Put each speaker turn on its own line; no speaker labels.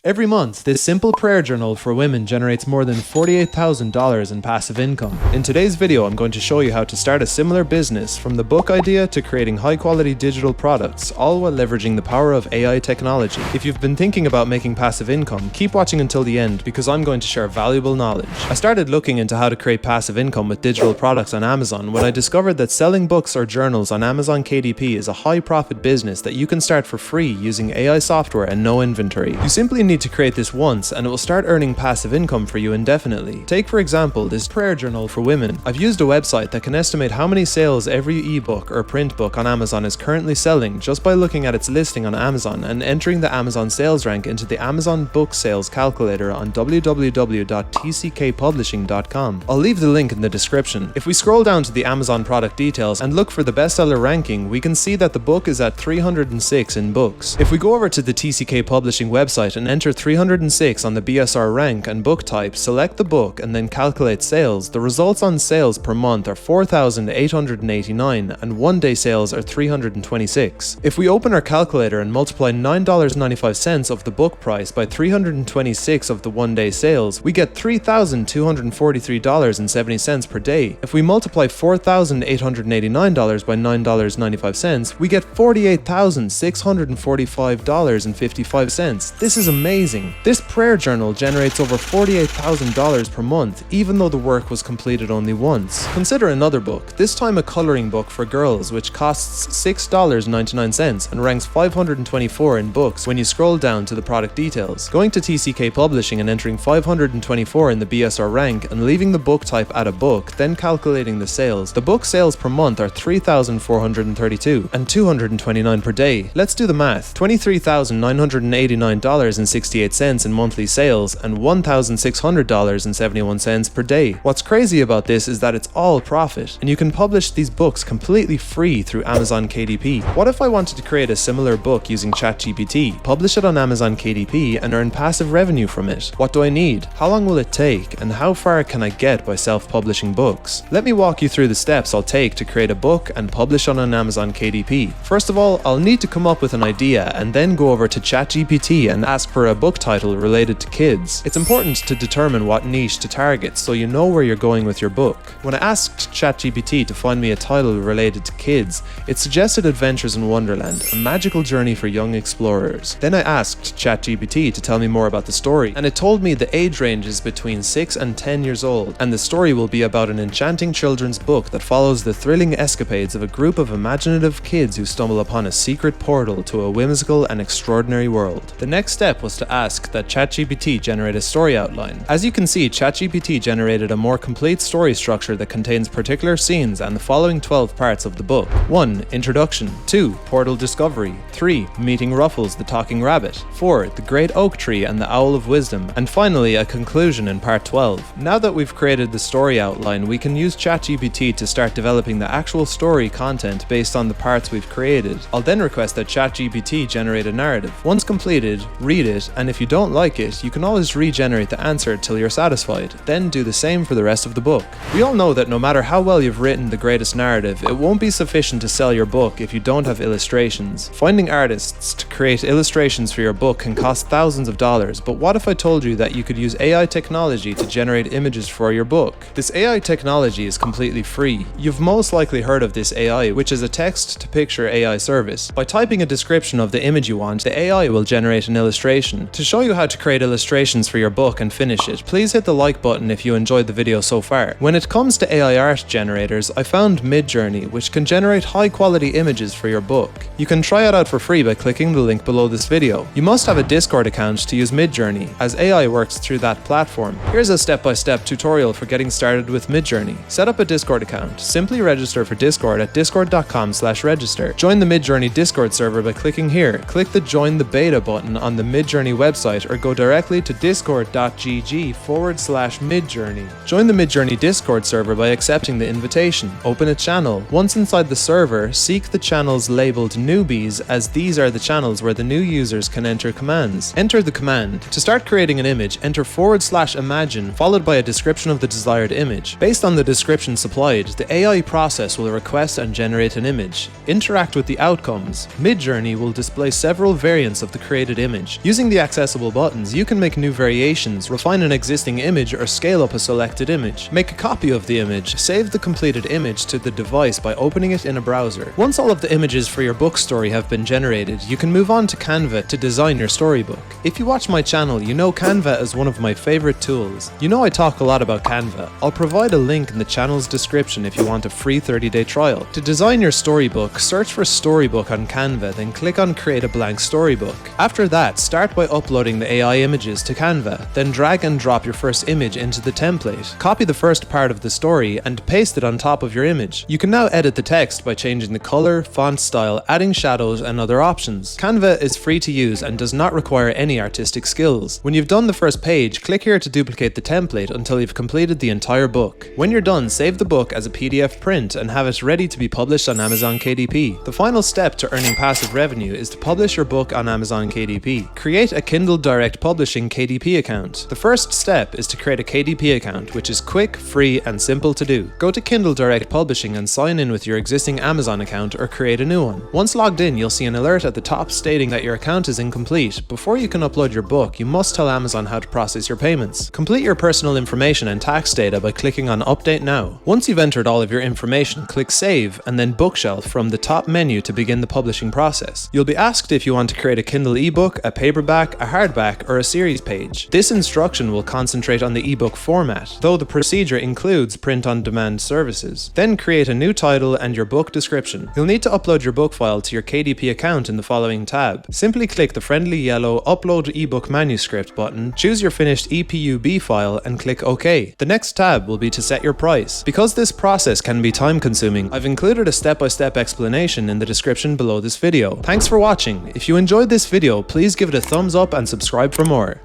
Every month, this simple prayer journal for women generates more than $48,000 in passive income. In today's video, I'm going to show you how to start a similar business from the book idea to creating high-quality digital products, all while leveraging the power of AI technology. If you've been thinking about making passive income, keep watching until the end because I'm going to share valuable knowledge. I started looking into how to create passive income with digital products on Amazon when I discovered that selling books or journals on Amazon KDP is a high-profit business that you can start for free using AI software and no inventory. You simply need to create this once and it will start earning passive income for you indefinitely. Take for example this prayer journal for women. I've used a website that can estimate how many sales every ebook or print book on Amazon is currently selling just by looking at its listing on Amazon and entering the Amazon sales rank into the Amazon book sales calculator on www.tckpublishing.com. I'll leave the link in the description. If we scroll down to the Amazon product details and look for the bestseller ranking, we can see that the book is at 306 in books. If we go over to the TCK Publishing website and enter 306 on the BSR rank and book type, select the book and then calculate sales, the results on sales per month are 4,889 and one-day sales are 326. If we open our calculator and multiply $9.95 of the book price by 326 of the one-day sales, we get $3,243.70 per day. If we multiply $4,889 by $9.95, we get $48,645.55. This is amazing. This prayer journal generates over $48,000 per month, even though the work was completed only once. Consider another book, this time a coloring book for girls, which costs $6.99 and ranks 524 in books when you scroll down to the product details. Going to TCK Publishing and entering 524 in the BSR rank and leaving the book type at a book, then calculating the sales. The book sales per month are 3,432 and 229 per day. Let's do the math. $23,989.68 in monthly sales and $1,600.71 per day. What's crazy about this is that it's all profit, and you can publish these books completely free through Amazon KDP. What if I wanted to create a similar book using ChatGPT, publish it on Amazon KDP, and earn passive revenue from it? What do I need? How long will it take? And how far can I get by self-publishing books? Let me walk you through the steps I'll take to create a book and publish on an Amazon KDP. First of all, I'll need to come up with an idea and then go over to ChatGPT and ask for a book title related to kids. It's important to determine what niche to target so you know where you're going with your book. When I asked ChatGPT to find me a title related to kids, it suggested Adventures in Wonderland, a magical journey for young explorers. Then I asked ChatGPT to tell me more about the story, and it told me the age range is between 6 and 10 years old, and the story will be about an enchanting children's book that follows the thrilling escapades of a group of imaginative kids who stumble upon a secret portal to a whimsical and extraordinary world. The next step was to ask that ChatGPT generate a story outline. As you can see, ChatGPT generated a more complete story structure that contains particular scenes and the following 12 parts of the book. 1. Introduction. 2. Portal discovery. 3. Meeting Ruffles the talking rabbit. 4. The great oak tree and the owl of wisdom. And finally, a conclusion in part 12. Now that we've created the story outline, we can use ChatGPT to start developing the actual story content based on the parts we've created. I'll then request that ChatGPT generate a narrative. Once completed, read it, and if you don't like it, you can always regenerate the answer till you're satisfied. Then do the same for the rest of the book. We all know that no matter how well you've written the greatest narrative, it won't be sufficient to sell your book if you don't have illustrations. Finding artists to create illustrations for your book can cost thousands of dollars, but what if I told you that you could use AI technology to generate images for your book? This AI technology is completely free. You've most likely heard of this AI, which is a text-to-picture AI service. By typing a description of the image you want, the AI will generate an illustration. To show you how to create illustrations for your book and finish it, please hit the like button if you enjoyed the video so far. When it comes to AI art generators, I found MidJourney, which can generate high-quality images for your book. You can try it out for free by clicking the link below this video. You must have a Discord account to use MidJourney, as AI works through that platform. Here's a step-by-step tutorial for getting started with MidJourney. Set up a Discord account. Simply register for Discord at discord.com/register. Join the MidJourney Discord server by clicking here. Click the Join the Beta button on the MidJourney website or go directly to discord.gg/MidJourney. Join the MidJourney Discord server by accepting the invitation. Open a channel. Once inside the server, seek the channels labeled newbies, as these are the channels where the new users can enter commands. Enter the command. To start creating an image, enter /imagine followed by a description of the desired image. Based on the description supplied, the AI process will request and generate an image. Interact with the outcomes. MidJourney will display several variants of the created image. Using the the accessible buttons, you can make new variations, refine an existing image, or scale up a selected image. Make a copy of the image. Save the completed image to the device by opening it in a browser. Once all of the images for your book story have been generated, you can move on to Canva to design your storybook. If you watch my channel, you know Canva is one of my favorite tools. You know I talk a lot about Canva. I'll provide a link in the channel's description if you want a free 30-day trial. To design your storybook, search for Storybook on Canva, then click on Create a Blank Storybook. After that, start by uploading the AI images to Canva, then drag and drop your first image into the template. Copy the first part of the story and paste it on top of your image. You can now edit the text by changing the color, font style, adding shadows, and other options. Canva is free to use and does not require any artistic skills. When you've done the first page, click here to duplicate the template until you've completed the entire book. When you're done, save the book as a PDF print and have it ready to be published on Amazon KDP. The final step to earning passive revenue is to publish your book on Amazon KDP. Create a Kindle Direct Publishing KDP account. The first step is to create a KDP account, which is quick, free, and simple to do. Go to Kindle Direct Publishing and sign in with your existing Amazon account or create a new one. Once logged in, you'll see an alert at the top stating that your account is incomplete. Before you can upload your book, you must tell Amazon how to process your payments. Complete your personal information and tax data by clicking on Update Now. Once you've entered all of your information, click Save and then Bookshelf from the top menu to begin the publishing process. You'll be asked if you want to create a Kindle ebook, a paperback, a hardback, or a series page. This instruction will concentrate on the ebook format, though the procedure includes print-on-demand services. Then create a new title and your book description. You'll need to upload your book file to your KDP account in the following tab. Simply click the friendly yellow Upload ebook manuscript button, choose your finished EPUB file, and click OK. The next tab will be to set your price. Because this process can be time-consuming, I've included a step-by-step explanation in the description below this video. Thanks for watching. If you enjoyed this video, please give it a thumbs up and subscribe for more.